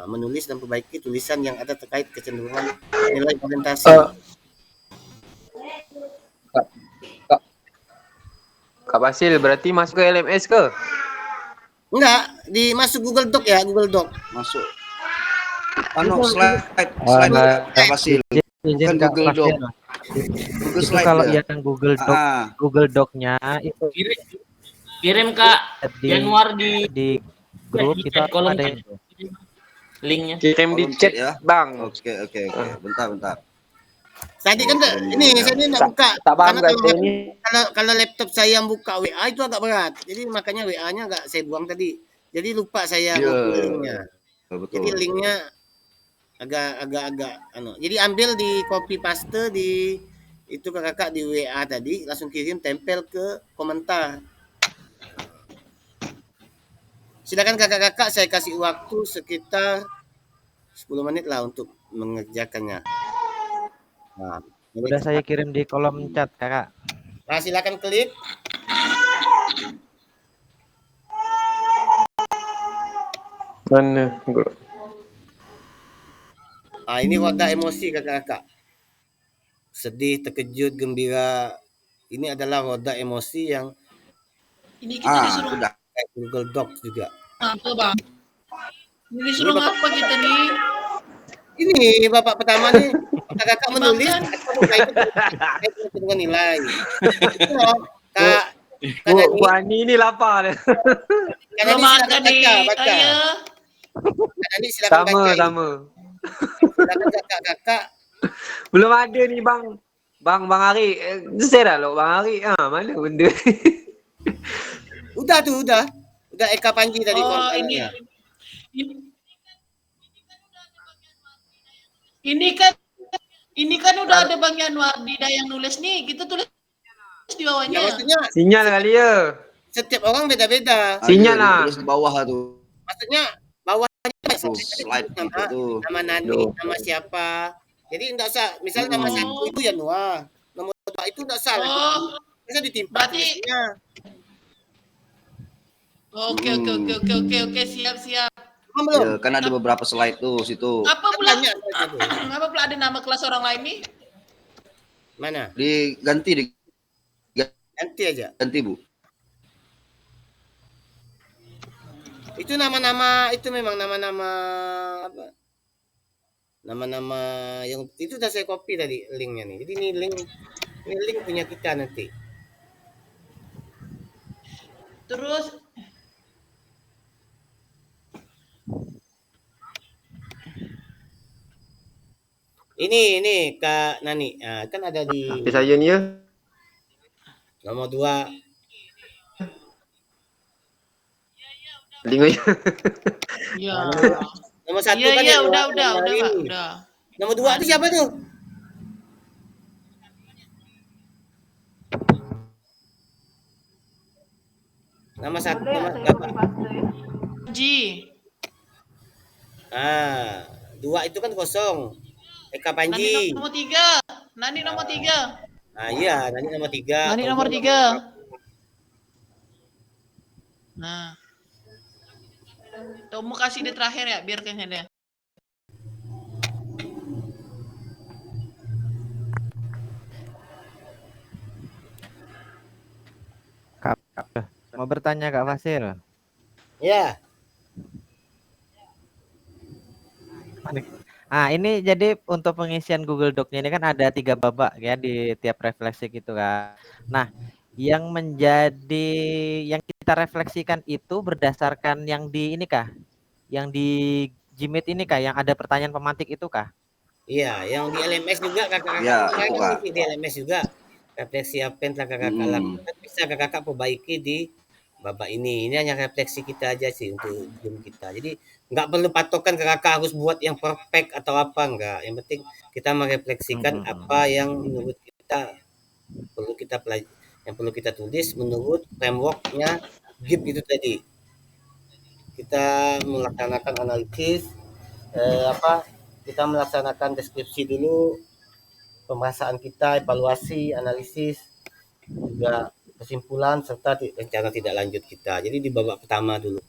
Menulis dan memperbaiki tulisan yang ada terkait kecenderungan nilai orientasi. Kak Basil, berarti masuk ke LMS ke? Enggak, masuk Google Doc ya, Google Doc. Masuk. Slide Kak Basil. Kan Google Doc. Google Itu Slide kalau ya. yang Google Doc-nya itu Kirim Kak Januar di grup kita kolom ada yang linknya. Kirim di chat ya. Bang. Oke. Bentar. Tadi kan ini saya enggak buka. Tak paham Karena ini. kalau laptop saya yang buka WA itu agak berat. Jadi makanya WA-nya enggak saya buang tadi. Jadi lupa saya linknya. Betul. Jadi linknya agak jadi ambil di copy paste di itu ke kakak di WA tadi, langsung kirim tempel ke komentar. Silakan kakak-kakak, saya kasih waktu sekitar 10 menit lah untuk mengerjakannya. Nah, ini Udah saya kirim di kolom chat, Kakak. nah, silakan klik. Mana? Ah, ini roda emosi kakak-kakak. Sedih, terkejut, gembira. Ini adalah roda emosi yang Ini kita disuruh Udah. kayak Google Docs juga. apa bang? Ini Ini disuruh bapak, ngapa kita nih? ini bapak pertama nih, kakak menulis Dimakan. atau bukan itu dengan nilai. Itu loh, kak, kak Bu, Nani, Bu Ani ini lapar. kak Belum Nani makan silakan nih. baca. Ayo. Kak Nani silakan Sama, baca ini. sama. Silakan kakak-kakak. Belum ada nih bang. Bang Ari. Saya dah loh Bang Ari. Mana benda? Udah tuh, udah. Udah Eka Panji tadi Oh kontennya. ini kan udah ada Bang Yanuardi dah yang nulis nih. Kita tulis di Ya bawahnya. maksudnya Sinyal kali ya. setiap orang beda-beda. Sinyal Ada, lah. tulis di bawah tuh. Maksudnya bawahnya Tuh, slide gitu tuh. nama Nani, Duh. nama siapa. Jadi enggak usah, misalnya nama satu itu Yanuar, nomor 2 itu enggak usah. Oh, Bisa ditimpa berarti tulisnya. oke. Siap. Paham Ya, belum? kan ada beberapa slide tuh situ. Apa pula? Banyak saja tuh. Apa pula ada nama kelas orang lain nih? Mana? Diganti Ganti aja. Bu. Itu nama-nama, itu memang nama-nama apa? Nama-nama yang itu udah saya copy tadi linknya nih. Jadi ini link punya kita nanti. Terus Ini Kak Nani. Nah, kan ada di Tapi saya ni ya. nomor 2. Lingkungan. ya. Nomor 1 Iya kan iya yang udah yang Pak, ini. udah. Nomor 2 itu siapa tuh? Nama 1 nama berapa? Ji. 2 itu kan kosong. Eka Nani Panji. nomor 3. Nani nomor 3. Iya, Nani nomor 3. Nani nomor 3. Nah. Tomo kasih di terakhir ya, biar kayaknya deh. Mau bertanya Kak Fasil? Ya. Ini jadi untuk pengisian Google Doc-nya ini kan ada 3 babak ya di tiap refleksi gitu kan. Nah, yang yang kita refleksikan itu berdasarkan yang di ini kah? Yang di Gmeet ini kah? Yang ada pertanyaan pemantik itu kah? Iya, yang di LMS juga kakak-kakak Ya, kan itu, Kak. ngisi di LMS juga. Refleksi apa yang telah kakak-kakak lakukan bisa kakak-kakak perbaiki di babak ini. Ini hanya refleksi kita aja sih untuk Zoom kita. Jadi nggak perlu patokan kakak-kakak harus buat yang perfect atau apa enggak. Yang penting kita merefleksikan apa yang menurut kita perlu kita pelajari, yang perlu kita tulis menurut frameworknya GIP itu tadi. Kita melaksanakan analisis kita melaksanakan deskripsi dulu, pembahasan kita, evaluasi, analisis, juga kesimpulan serta rencana tidak lanjut kita. Jadi di babak pertama dulu.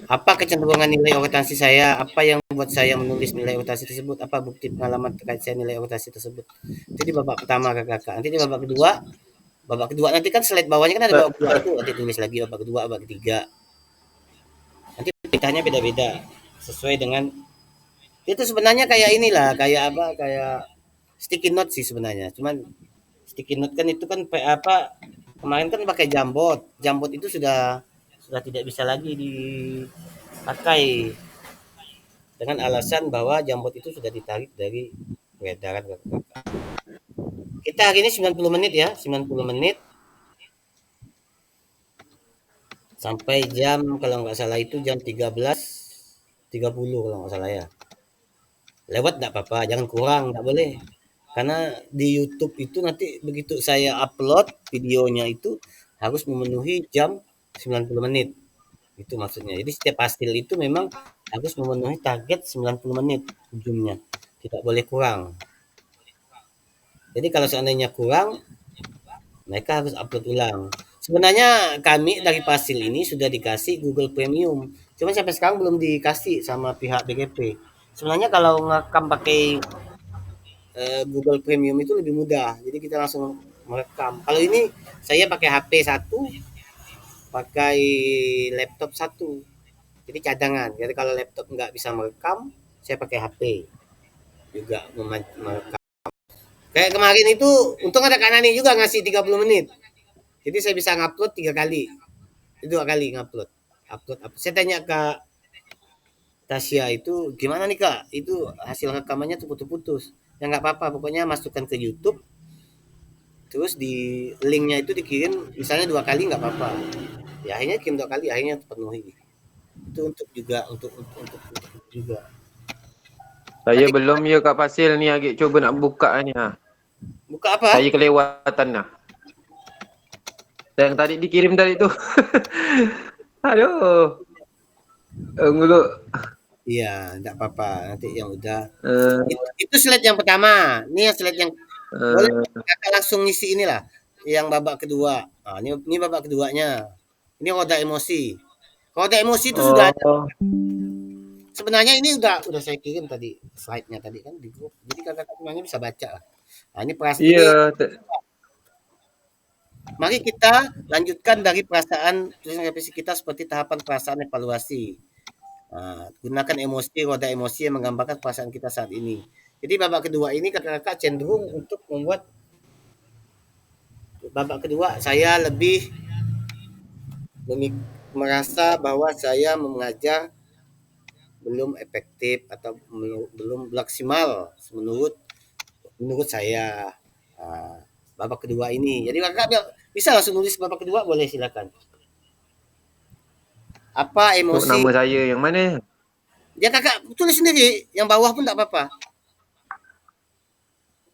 Apa kecenderungan nilai orientasi saya? Apa yang membuat saya menulis nilai orientasi tersebut? Apa bukti pengalaman terkait saya nilai orientasi tersebut? Itu di babak pertama kakak. Nanti di babak kedua nanti kan slide bawahnya kan ada babak kedua itu, nanti tulis lagi babak kedua, babak ketiga. Nanti petanya beda-beda sesuai dengan itu sebenarnya kayak inilah, kayak sticky note sih sebenarnya. Cuman sticky note kan itu kan kemarin kan pakai Jambot. Jambot itu sudah tidak bisa lagi dipakai dengan alasan bahwa Jambot itu sudah ditarik dari peredaran. Kita hari ini 90 menit ya, 90 menit. Sampai jam kalau nggak salah itu jam 13 30 kalau nggak salah ya. Lewat nggak apa-apa, jangan kurang, nggak boleh. Karena di YouTube itu nanti begitu saya upload videonya itu harus memenuhi jam 90 menit. Itu maksudnya. Jadi setiap hasil itu memang harus memenuhi target 90 menit ujungnya. Tidak boleh kurang. Jadi kalau seandainya kurang, mereka harus upload ulang. Sebenarnya kami dari Pasil ini sudah dikasih Google Premium. Cuma sampai sekarang belum dikasih sama pihak BGP. Sebenarnya kalau ngerekam pakai Google Premium itu lebih mudah. Jadi kita langsung merekam. Kalau ini saya pakai HP satu, pakai laptop satu. Jadi cadangan. Jadi kalau laptop nggak bisa merekam, saya pakai HP juga merekam. Kayak kemarin itu, untung ada Kanani juga ngasih 30 menit. Jadi saya bisa ngupload 3 kali. Itu 2 kali ngupload. Upload. Saya tanya ke Tasya itu, gimana nih Kak? Itu hasil rekamannya tuh putus-putus. Ya nggak apa-apa, pokoknya masukkan ke YouTube. Terus di linknya itu dikirim, misalnya 2 kali nggak apa-apa. Ya akhirnya kirim 2 kali, akhirnya terpenuhi. Itu untuk juga, untuk juga. Saya Nanti belum ya Kak Fasil ni lagi cuba nak buka ni ha. buka apa? Saya kelewatan lah. Yang tadi dikirim tadi tu. Aduh. Dulu. Iya, nggak apa-apa. Nanti yang udah. Uh, Itu slide yang pertama. Ini yang slide yang boleh uh, kakak langsung ngisi inilah. Yang babak kedua. Nah, ini babak keduanya. Ini roda emosi. Roda emosi itu sudah ada. oh, Sebenarnya ini udah saya kirim tadi slide-nya tadi kan di grup. Jadi kakak semuanya bisa baca lah. Nah, iya. ini mari kita lanjutkan dari perasaan tulisan revisi kita seperti tahapan perasaan evaluasi. Nah, gunakan emosi, roda emosi yang menggambarkan perasaan kita saat ini. Jadi babak kedua ini kakak-kakak cenderung untuk membuat babak kedua saya lebih merasa bahwa saya mengajar belum efektif atau belum maksimal menurut menurut saya. Ah, babak kedua ini. Jadi kakak bisa langsung nulis babak kedua, boleh silakan. Apa untuk emosi? nama saya yang mana? Ya kakak tulis sendiri, yang bawah pun tidak apa-apa.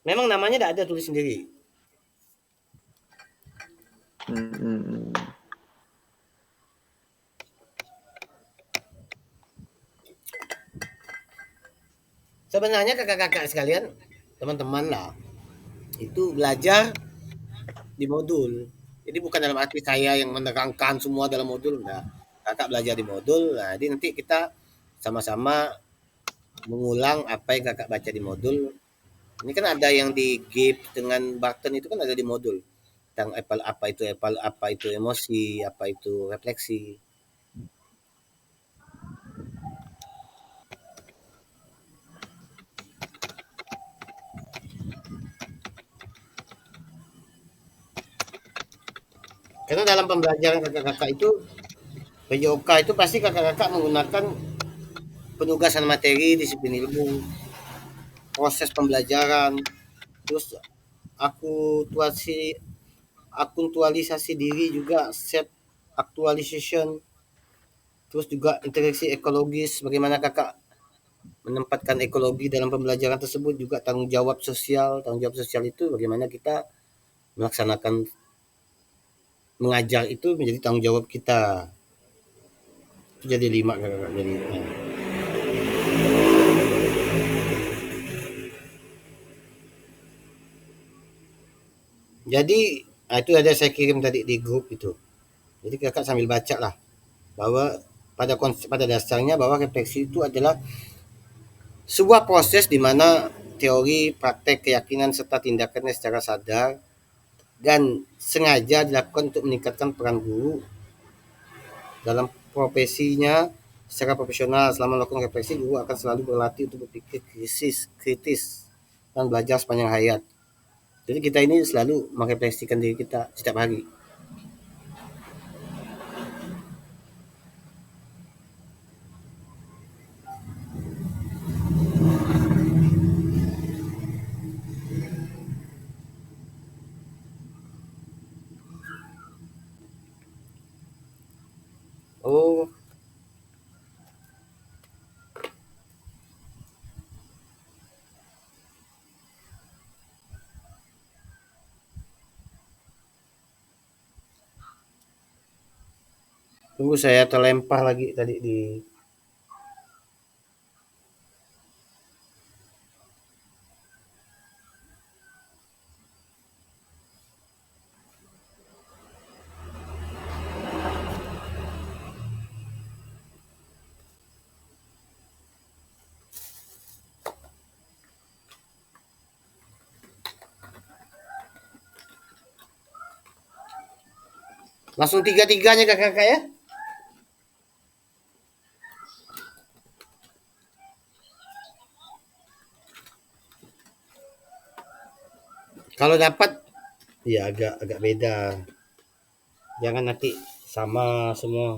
Memang namanya tidak ada, tulis sendiri. Hmm, hmm, hmm. Sebenarnya kakak-kakak sekalian, teman-teman lah, itu belajar di modul. Jadi bukan dalam arti saya yang menerangkan semua dalam modul, enggak. Kakak belajar di modul, nah, jadi nanti kita sama-sama mengulang apa yang kakak baca di modul. Ini kan ada yang di gift dengan button itu kan ada di modul. Tentang apa itu emosi, apa itu refleksi. Karena dalam pembelajaran kakak-kakak itu, PJOK itu pasti kakak-kakak menggunakan penugasan materi, disiplin ilmu, proses pembelajaran, terus akuntuasi akuntualisasi diri juga, self actualization, terus juga interaksi ekologis, bagaimana kakak menempatkan ekologi dalam pembelajaran tersebut, juga tanggung jawab sosial itu bagaimana kita melaksanakan mengajar itu menjadi tanggung jawab kita. Itu jadi 5 kakak, jadi itu ada saya kirim tadi di grup itu. Jadi kakak sambil baca lah bahwa pada dasarnya bahwa refleksi itu adalah sebuah proses di mana teori, praktek, keyakinan serta tindakannya secara sadar dan sengaja dilakukan untuk meningkatkan peran guru dalam profesinya secara profesional. Selama melakukan refleksi, guru akan selalu berlatih untuk berpikir kritis dan belajar sepanjang hayat. Jadi kita ini selalu merefleksikan diri kita setiap hari. Oh, Tunggu saya terlempar lagi tadi di langsung tiga-tiganya kakak ya. Kalau dapat ya agak agak beda. Jangan nanti sama semua.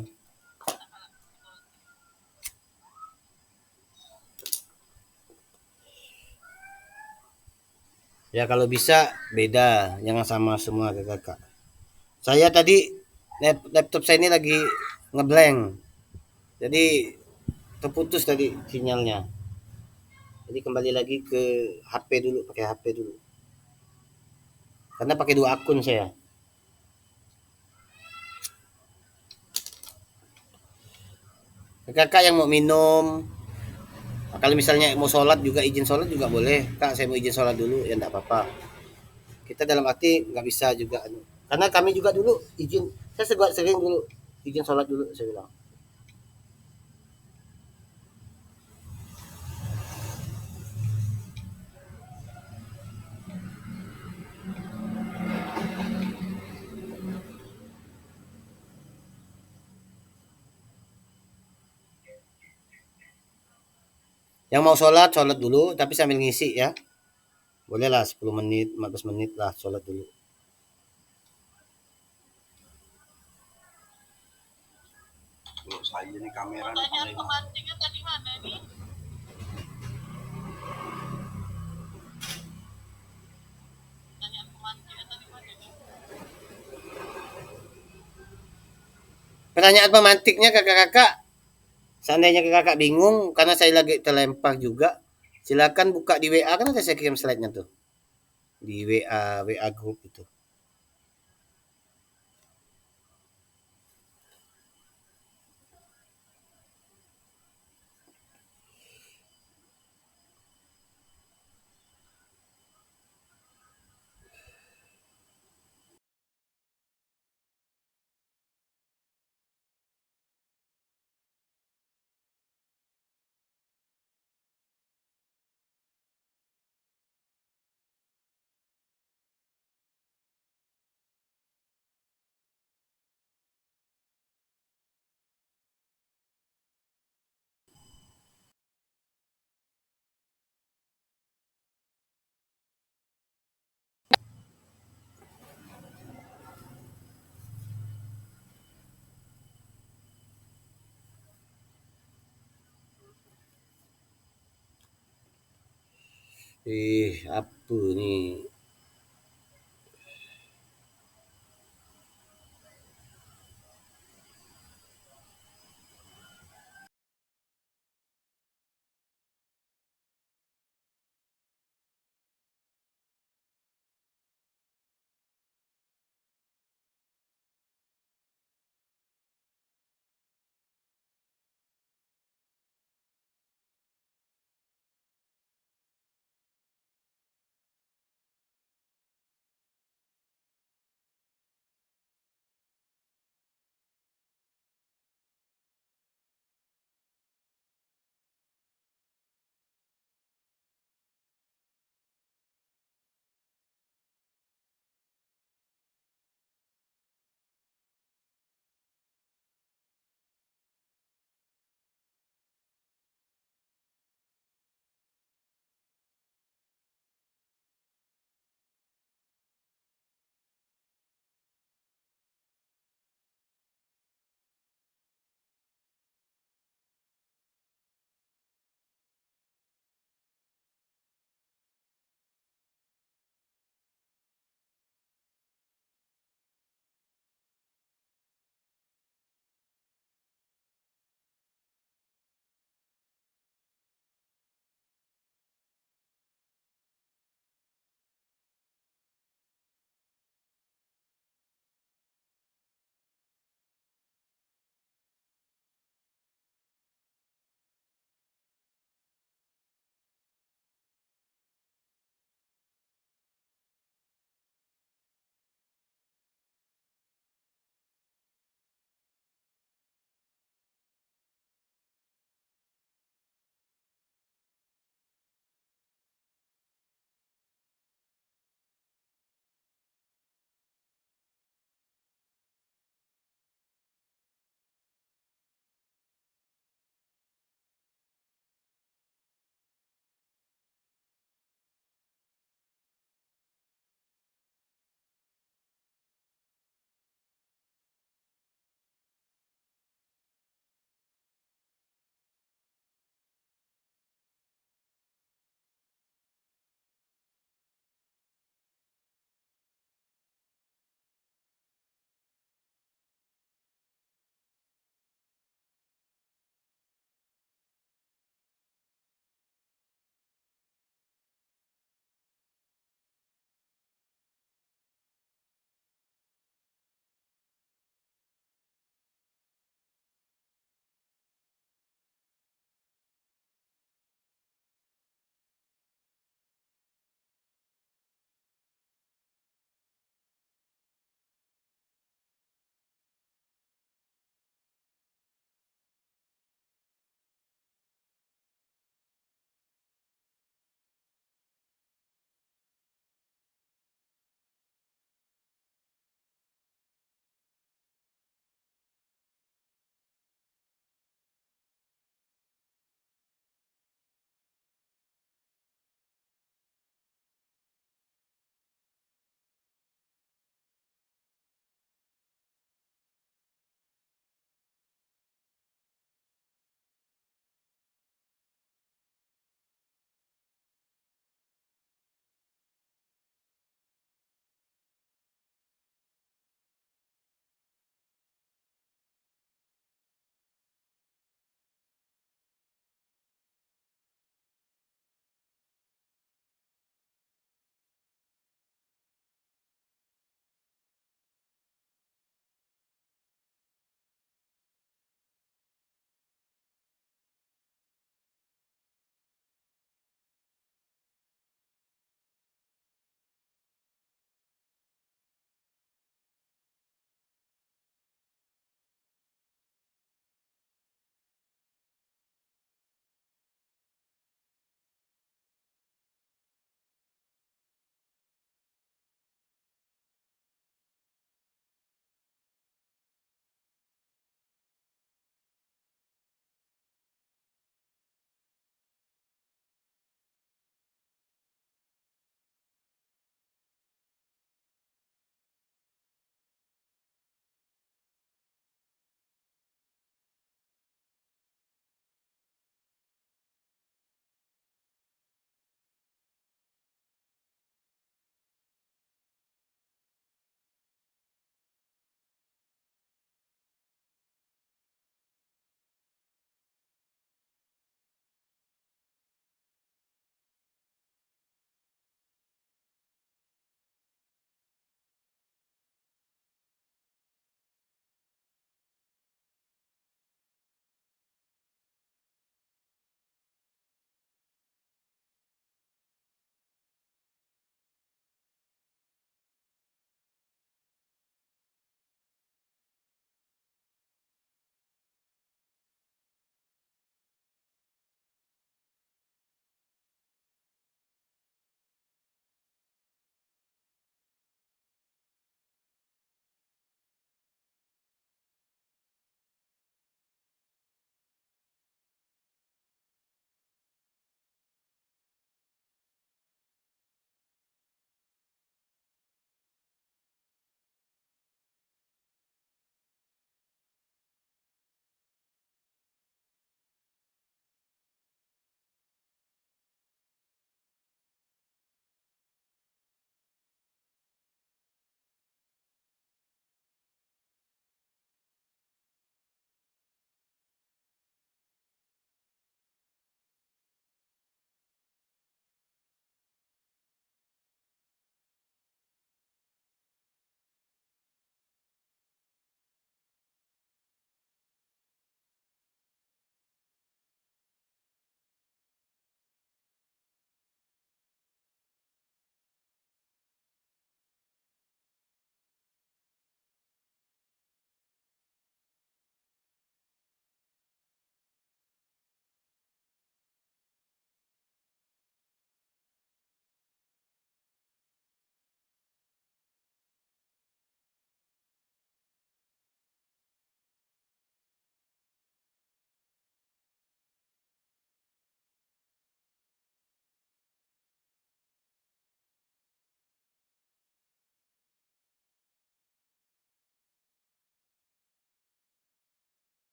Ya kalau bisa beda, jangan sama semua kakak. Saya tadi laptop saya ini lagi ngeblank. Jadi terputus tadi sinyalnya. Jadi kembali lagi ke HP dulu, pakai HP dulu. Karena pakai 2 akun saya. Kakak yang mau minum, kalau misalnya mau sholat juga izin sholat juga boleh. Kak saya mau izin sholat dulu ya enggak apa-apa. Kita dalam arti nggak bisa juga. Karena kami juga dulu izin, saya sering dulu izin sholat dulu saya bilang. Yang mau sholat, sholat dulu, tapi sambil ngisi ya. Bolehlah 10 menit, 15 menit lah sholat dulu. Kalau saya ini kamera Pertanyaan pemantiknya tadi mana nih? Pertanyaan pemantiknya tadi mana nih? Pertanyaan pemantiknya kakak-kakak, seandainya kakak bingung karena saya lagi terlempar juga, silakan buka di WA, kan ada saya kirim slide-nya tuh. Di WA group itu. Apa nih?